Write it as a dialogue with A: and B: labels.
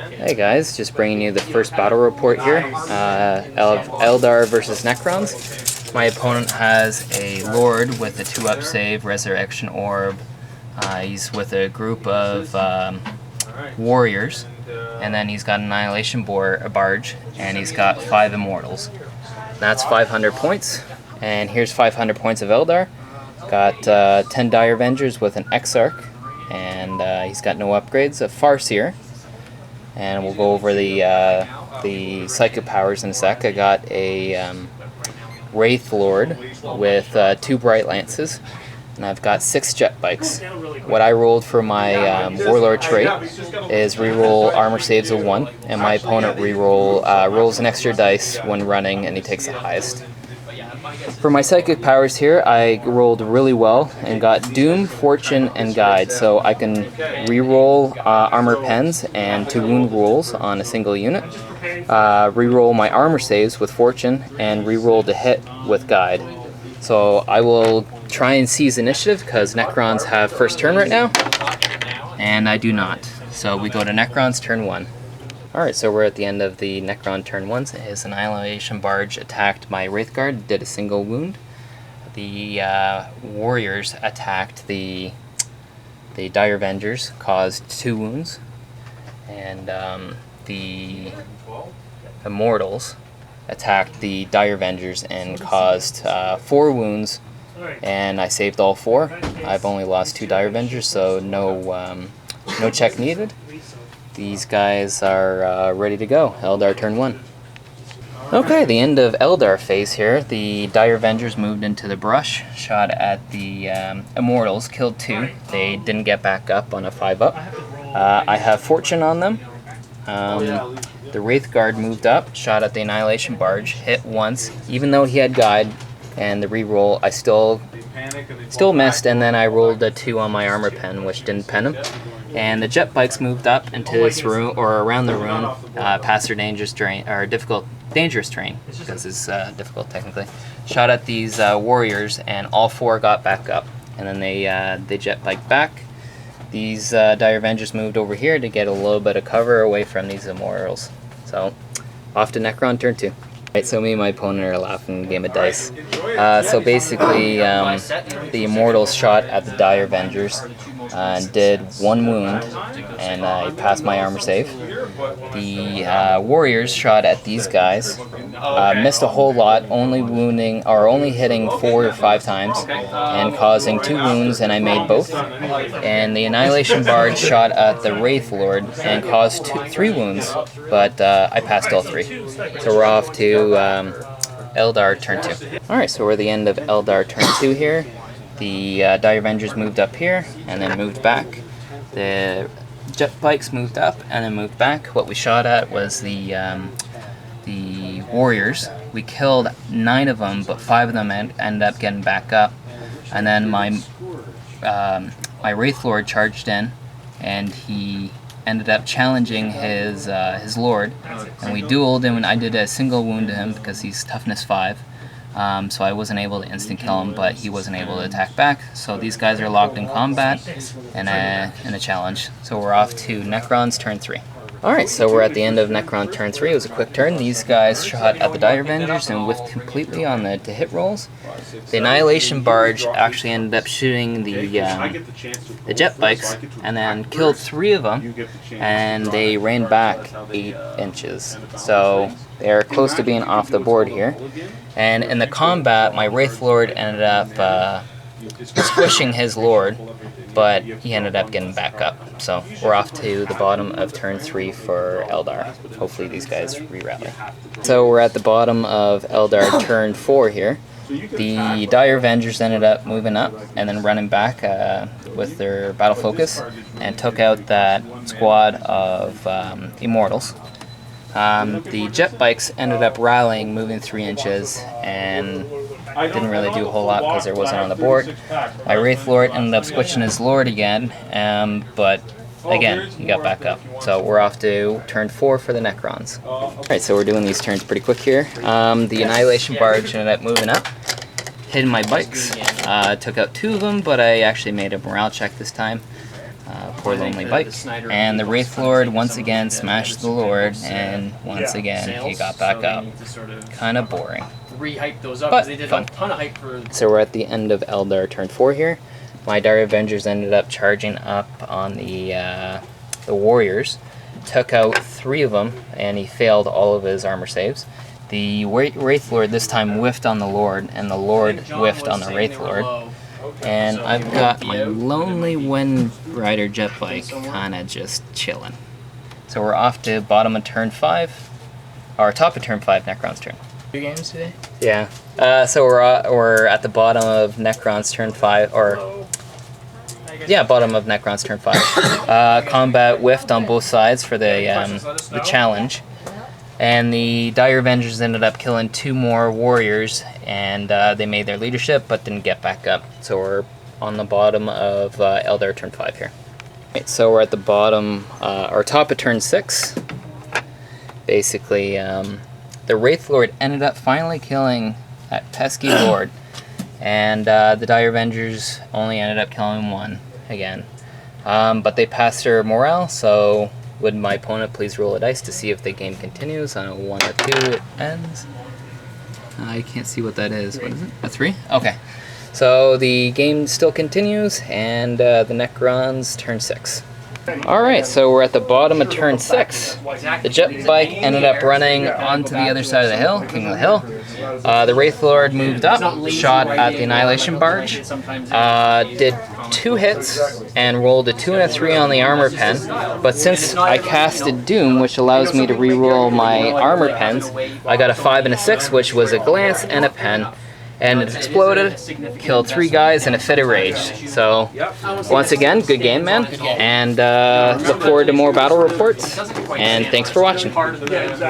A: Hey guys, just bringing you the first battle report here of Eldar versus Necrons. My opponent has a Lord with a 2-up save, Resurrection Orb. He's with a group of warriors, and then he's got an Annihilation Barge, and he's got 5 Immortals. That's 500 points, and here's 500 points of Eldar. Got 10 Dire Avengers with an Exarch, and he's got no upgrades, a Farseer. And we'll go over the psychic powers in a sec. I got a Wraith Lord with 2 Bright Lances, and I've got 6 Jet Bikes. What I rolled for my Warlord trait is reroll armor saves of 1, and my opponent rolls an extra dice when running, and he takes the highest. For my psychic powers here, I rolled really well and got Doom, Fortune, and Guide, so I can reroll armor pens and 2 wound rolls on a single unit, reroll my armor saves with Fortune, and reroll to hit with Guide. So I will try and seize initiative because Necrons have first turn right now, and I do not. So we go to Necrons turn 1. Alright, so we're at the end of the Necron turn 1. His Annihilation Barge attacked my Wraith Guard, did a single wound. The warriors attacked the Dire Avengers, caused 2 wounds. And the Immortals attacked the Dire Avengers and caused 4 wounds. And I saved all 4. I've only lost 2 Dire Avengers, so no check needed. These guys are ready to go. Eldar turn 1. Okay, the end of Eldar phase here. The Dire Avengers moved into the brush, shot at the Immortals, killed 2. They didn't get back up on a 5-up. I have Fortune on them. The Wraith Guard moved up, shot at the Annihilation Barge, hit once. Even though he had Guide and the reroll, I still missed, and then I rolled a 2 on my armor pen, which didn't pen him. And the Jet Bikes moved up into this room, or around the room, past their dangerous terrain, because it's difficult technically. Shot at these warriors, and all 4 got back up. And then they Jet Biked back. These Dire Avengers moved over here to get a little bit of cover away from these Immortals. So, off to Necron turn 2. Right, so me and my opponent are laughing game of dice. So basically, the Immortals shot at the Dire Avengers and did 1 wound, and I passed my armor save. The Warriors shot at these guys, missed a whole lot, only hitting 4 or 5 times, and causing 2 wounds, and I made both. And the Annihilation Barge shot at the Wraith Lord and caused 3 wounds, but I passed all 3. So we're off to Eldar turn 2. Alright, so we're at the end of Eldar turn 2 here. The Dire Avengers moved up here and then moved back. The Jet Bikes moved up and then moved back. What we shot at was the Warriors. We killed 9 of them, but 5 of them ended up getting back up. And then my Wraith Lord charged in, and he ended up challenging his Lord, and we dueled him, and I did a single wound to him because he's toughness 5. So I wasn't able to instant kill him, but he wasn't able to attack back. So these guys are locked in combat and a challenge. So we're off to Necron's turn 3. Alright, so we're at the end of Necron turn 3. It was a quick turn. These guys shot at the Dire Avengers and whiffed completely on the hit rolls. The Annihilation Barge actually ended up shooting the Jet Bikes and then killed 3 of them, and they ran back 8 inches. So they're close to being off the board here. And in the combat, my Wraith Lord ended up squishing his Lord, but he ended up getting back up. So we're off to the bottom of turn 3 for Eldar. Hopefully these guys re-rally. So we're at the bottom of Eldar turn 4 here. The Dire Avengers ended up moving up and then running back with their battle focus and took out that squad of Immortals. The Jet Bikes ended up rallying, moving 3 inches, and didn't really do a whole lot because there wasn't on the board. My Wraith Lord ended up switching his Lord again, but again, he got back up. So we're off to turn 4 for the Necrons. Alright, so we're doing these turns pretty quick here. The Annihilation Barge ended up moving up, hitting my bikes. Took out 2 of them, but I actually made a morale check this time. poor lonely bike. And the Wraith Lord once again smashed the Lord, and once again he got back up. Kind of boring.
B: Re-hype those up,
A: but
B: they did
A: fun.
B: a ton of hype for...
A: So we're at the end of Eldar turn 4 here. My Dire Avengers ended up charging up on the Warriors, took out 3 of them, and he failed all of his armor saves. The Wraith Lord this time whiffed on the Lord, and the Lord whiffed on the Wraith Lord. And I've got my lonely Wind Rider jet bike kind of just chilling. So we're off to bottom of turn 5, or top of turn 5, Necron's turn.
C: 2 games today?
A: Yeah. So we're at the bottom of Necron's turn 5, or yeah, bottom of Necron's turn 5. Combat whiffed on both sides for the challenge, and the Dire Avengers ended up killing 2 more warriors, and they made their leadership but didn't get back up. So we're on the bottom of Eldar turn 5 here. Right, so we're at the bottom, or top of turn 6. Basically, the Wraith Lord ended up finally killing that pesky Lord, and the Dire Avengers only ended up killing 1 again. But they passed their morale, so would my opponent please roll a dice to see if the game continues? On a 1 or 2 it ends. I can't see what that is. What is it? A 3? Okay. So the game still continues, and the Necrons turn 6. Alright, so we're at the bottom of turn 6. The jet bike ended up running onto the other side of the hill, king of the hill. The Wraith Lord moved up, shot at the Annihilation Barge, did 2 hits, and rolled a 2 and a 3 on the armor pen. But since I casted Doom, which allows me to reroll my armor pens, I got a 5 and a 6, which was a glance and a pen. And it exploded, killed 3 guys in a fit of rage. So, once again, good game, man. And look forward to more battle reports. And thanks for watching.